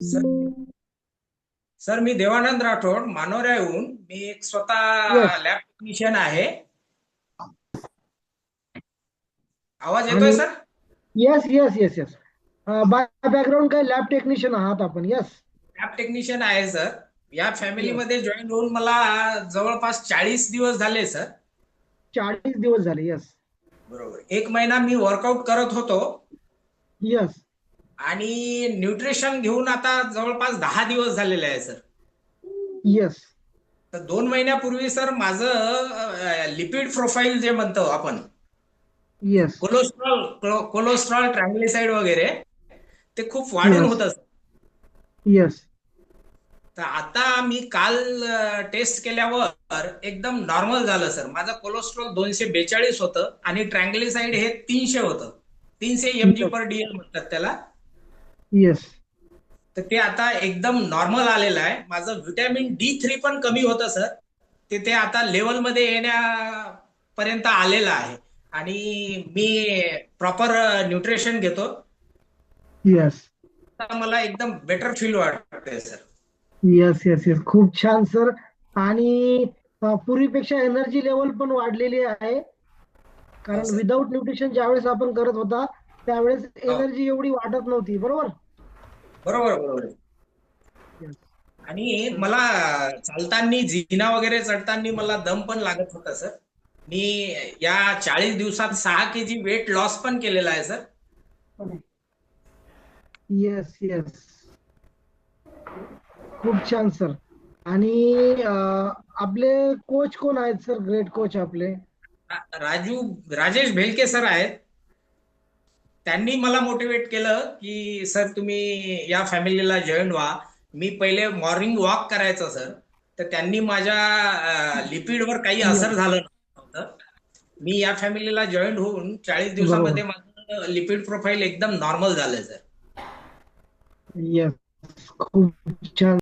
Sir sir, मी देवानंद राठोड मानोऱ्याहून. मी एक स्वतः yes. Lab technician आहे. आवाज येतोय आणि sir? Yes yes yes yes. By background काय लॅब टेक्निशियन आहात आपण? येस. लॅब टेक्निशियन आहे सर. या येस. फॅमिलीमध्ये जॉईन होऊन मला जवळपास 40 दिवस झाले सर. 40 दिवस झाले. येस. बरोबर. एक महिना मी वर्कआउट करत होतो येस. आणि न्यूट्रिशन घेऊन आता जवळपास 10 दिवस झालेले आहे सर. येस. तर 2 महिन्यापूर्वी सर माझं लिपिड प्रोफाईल जे म्हणतो आपण, येस. कोलेस्ट्रॉल ट्रायग्लिसाइड वगैरे, ते खूप वाढून येस. होतं. येस. तर आता मी काल टेस्ट केल्यावर एकदम नॉर्मल झालं सर. माझं कोलेस्ट्रॉल 242 होतं आणि ट्रँग्लिसाइड हे 300 होतं. 300 mg येस. पर डीएल म्हणतात त्याला. येस. तर ते आता एकदम नॉर्मल आलेलं आहे. माझं व्हिटॅमिन D3 पण कमी होतं सर. ते आता लेवलमध्ये येण्यापर्यंत आलेलं आहे. आणि मी प्रॉपर न्यूट्रिशन घेतो. येस. आता मला एकदम बेटर फील वाटतंय सर. येस. येस. येस. खूप छान सर. आणि पूर्वीपेक्षा एनर्जी लेवल पण वाढलेली आहे. हो कारण सर. विदाऊट न्यूट्रिशन ज्यावेळेस आपण करत होता त्यावेळेस हो. एनर्जी एवढी वाटत नव्हती, बरोबर? बरोबर बरोबर. येस. आणि मला चालताना, जिना वगैरे चढताना मला दम पण लागत होता सर. मी या 40 दिवसात 6 kg वेट लॉस पण केलेला आहे सर. येस. येस. खूप छान सर. आणि आपले कोच कोण आहेत सर? ग्रेट कोच आपले. राजेश भेलके सर आहेत. त्यांनी मला मोटिवेट केलं की सर तुम्ही या फॅमिलीला जॉईन व्हा. मी पहिले मॉर्निंग वॉक करायचं सर. तर त्यांनी माझ्या लिपिडवर काही असर येस. झालं नव्हतं. मी या फॅमिलीला जॉईन होऊन 40 बरोबर. दिवसामध्ये माझं लिपिड प्रोफाईल एकदम नॉर्मल झालं सर. येस. खूप छान